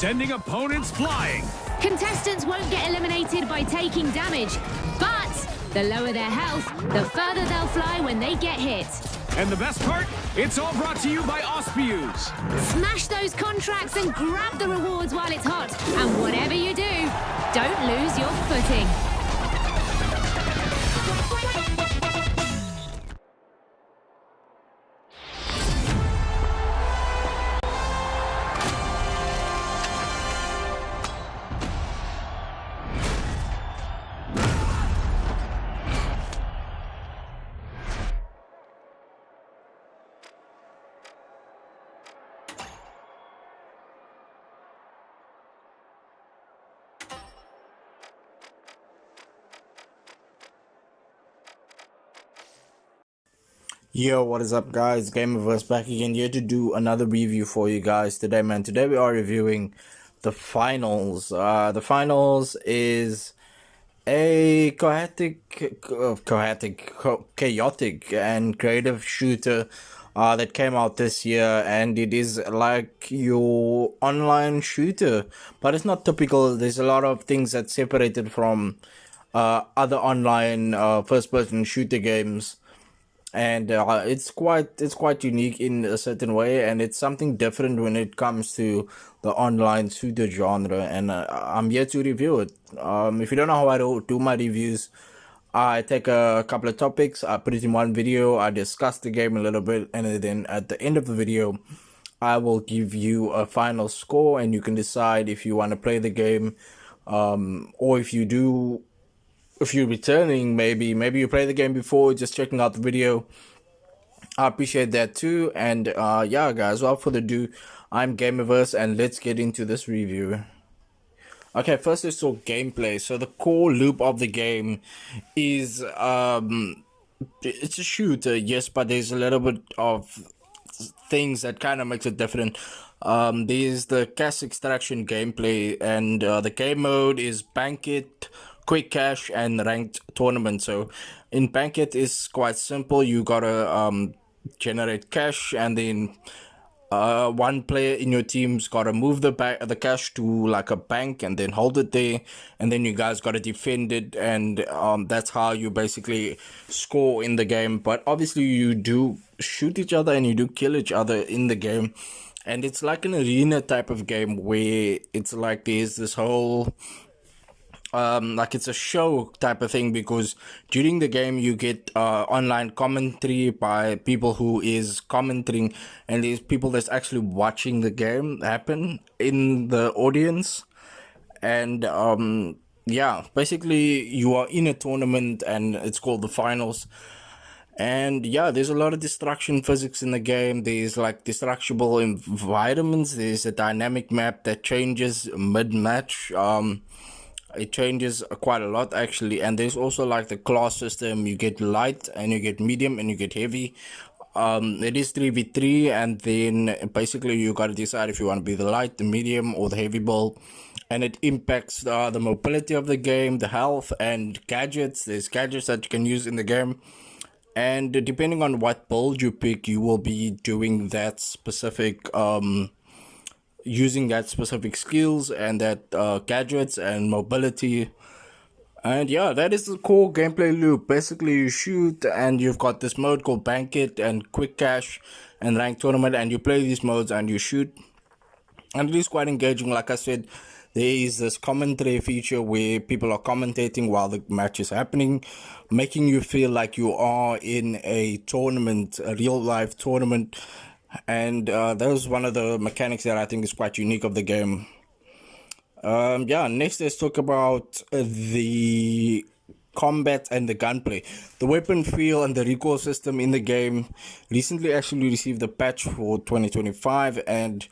sending opponents flying. Contestants won't get eliminated by taking damage, but the lower their health, the further they'll fly when they get hit. And the best part? It's all brought to you by Auspius. Smash those contracts and grab the rewards while it's hot. And whatever you do, don't lose your footing. Yo, what is up, guys? Gamerverse back again here to do another review for you guys today, man. Today we are reviewing the finals. The finals is a chaotic and creative shooter that came out this year, and it is like your online shooter, but it's not typical. There's a lot of things that separate it from other online first-person shooter games. And it's quite unique in a certain way, and it's something different when it comes to the online shooter genre, and I'm here to review it. If you don't know how I do my reviews, I take a couple of topics, I put it in one video, I discuss the game a little bit, and then at the end of the video I will give you a final score, and you can decide if you want to play the game, or if you're returning, maybe you play the game before just checking out the video. I appreciate that too. And yeah, guys, without further ado, I'm Gamerverse, and let's get into this review. Okay, first let's talk gameplay. So the core loop of the game is it's a shooter, yes, but there's a little bit of things that kind of makes it different. There's the cash extraction gameplay, and the game mode is Banquet, Quick Cash, and Ranked Tournament. So in Banquet is quite simple. You gotta generate cash, and then one player in your team's gotta move the cash to like a bank and then hold it there, and then you guys gotta defend it, and that's how you basically score in the game. But obviously you do shoot each other and you do kill each other in the game, and it's like an arena type of game where it's like there's this whole like it's a show type of thing, because during the game you get online commentary by people who is commenting, and there's people that's actually watching the game happen in the audience. And yeah, basically you are in a tournament and it's called the finals. And yeah, there's a lot of destruction physics in the game. There's like destructible environments. There's a dynamic map that changes mid-match. It changes quite a lot actually, and there's also like the class system. You get light and you get medium and you get heavy. It is 3v3, and then basically you gotta decide if you want to be the light, the medium, or the heavy build, and it impacts the mobility of the game, the health, and gadgets. There's gadgets that you can use in the game, and depending on what build you pick, you will be doing that specific using that specific skills and that gadgets and mobility. And yeah, that is the core gameplay loop. Basically you shoot, and you've got this mode called Banquet and Quick Cash and Ranked Tournament, and you play these modes and you shoot, and it is quite engaging. Like I said, there is this commentary feature where people are commentating while the match is happening, making you feel like you are in a tournament, a real life tournament. And that was one of the mechanics that I think is quite unique of the game. Yeah, next let's talk about the combat and the gunplay. The weapon feel and the recoil system in the game recently actually received a patch for 2025, and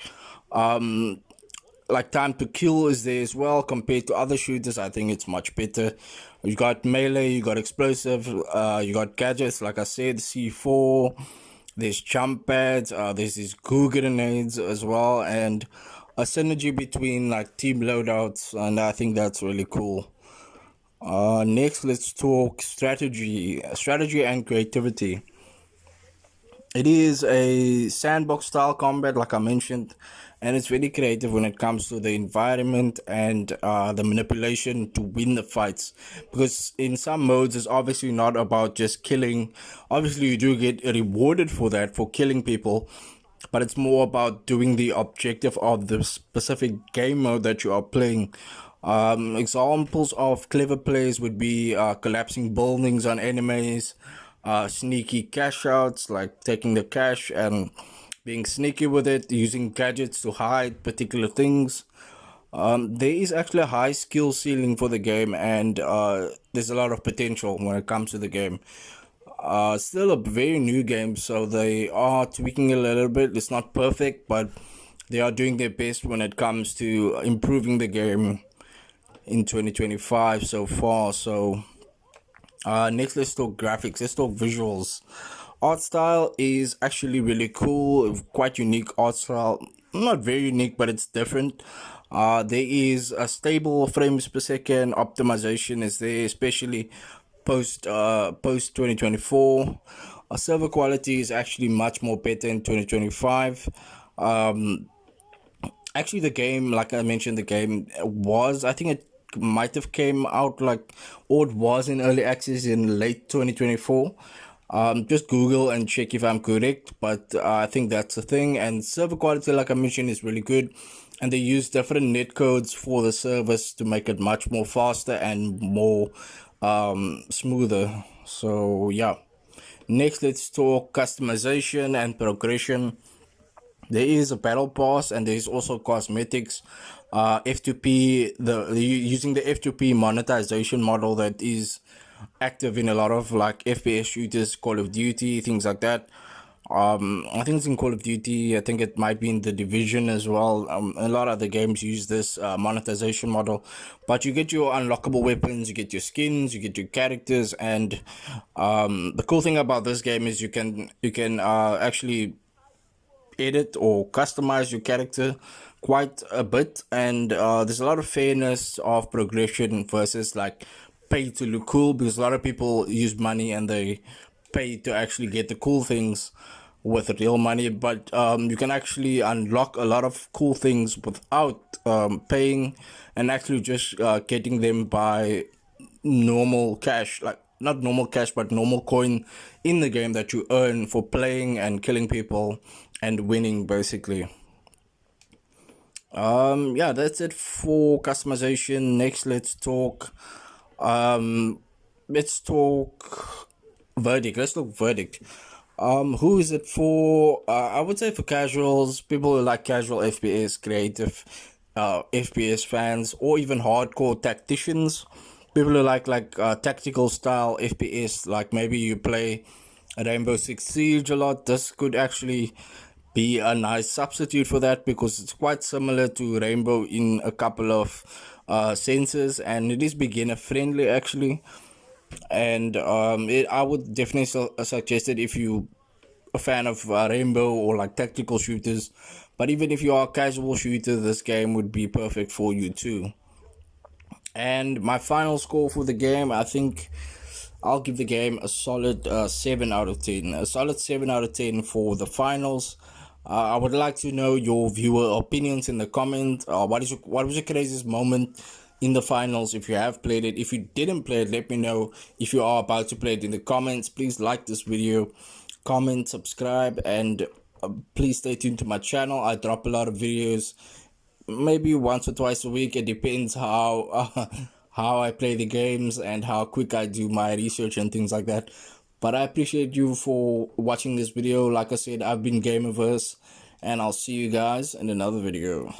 like Time-To-Kill is there as well. Compared to other shooters, I think it's much better. You got melee, you got explosive, you got gadgets, like I said, C4. There's jump pads, there's these goo grenades as well, and a synergy between like team loadouts, and I think that's really cool. Next, let's talk strategy and creativity. It is a sandbox style combat, like I mentioned, and it's very creative when it comes to the environment and the manipulation to win the fights. Because in some modes, it's obviously not about just killing. Obviously, you do get rewarded for that, for killing people, but it's more about doing the objective of the specific game mode that you are playing. Examples of clever plays would be collapsing buildings on enemies, sneaky cash outs, like taking the cash and being sneaky with it, using gadgets to hide particular things. There is actually a high skill ceiling for the game, and there's a lot of potential when it comes to the game. Still a very new game, so they are tweaking it a little bit. It's not perfect, but they are doing their best when it comes to improving the game in 2025 so far. So next, let's talk graphics. Let's talk visuals. Art style is actually really cool, quite unique art style. Not very unique, but it's different. There is a stable frames per second optimization is there, especially post 2024. Server quality is actually much more better in 2025. Actually, the game, like I mentioned, the game was, I think it might have came out like, or it was in early access in late 2024. Just Google and check if I'm correct, but I think that's the thing. And server quality, like I mentioned, is really good, and they use different netcodes for the service to make it much more faster and more smoother. So yeah, next let's talk customization and progression. There is a battle pass and there is also cosmetics. F2P, using the F2P monetization model that is active in a lot of like FPS shooters, Call of Duty, things like that. I think it's in Call of Duty. I think it might be in the Division as well. A lot of other games use this monetization model, but you get your unlockable weapons, you get your skins, you get your characters, and the cool thing about this game is you can actually edit or customize your character quite a bit, and there's a lot of fairness of progression versus like pay to look cool, because a lot of people use money and they pay to actually get the cool things with real money, but you can actually unlock a lot of cool things without paying, and actually just getting them by normal cash, like not normal cash but normal coin in the game that you earn for playing and killing people and winning basically. Yeah, that's it for customization. Next, let's talk verdict. Let's talk verdict. Who is it for? I would say for casuals, people who like casual FPS, creative FPS fans, or even hardcore tacticians. People who like tactical style FPS, like maybe you play Rainbow Six Siege a lot. This could actually be a nice substitute for that, because it's quite similar to Rainbow in a couple of senses, and it is beginner friendly actually. And I would definitely suggest it if you a fan of Rainbow or like tactical shooters. But even if you are a casual shooter, this game would be perfect for you too. And my final score for the game, I think I'll give the game a solid 7 out of 10. A solid 7 out of 10 for the finals. I would like to know your viewer opinions in the comment. What was your craziest moment in the finals if you have played it? If you didn't play it, let me know. If you are about to play it in the comments, please like this video, comment, subscribe, and please stay tuned to my channel. I drop a lot of videos, maybe once or twice a week. It depends how I play the games and how quick I do my research and things like that. But I appreciate you for watching this video. Like I said, I've been Gamerverse, and I'll see you guys in another video.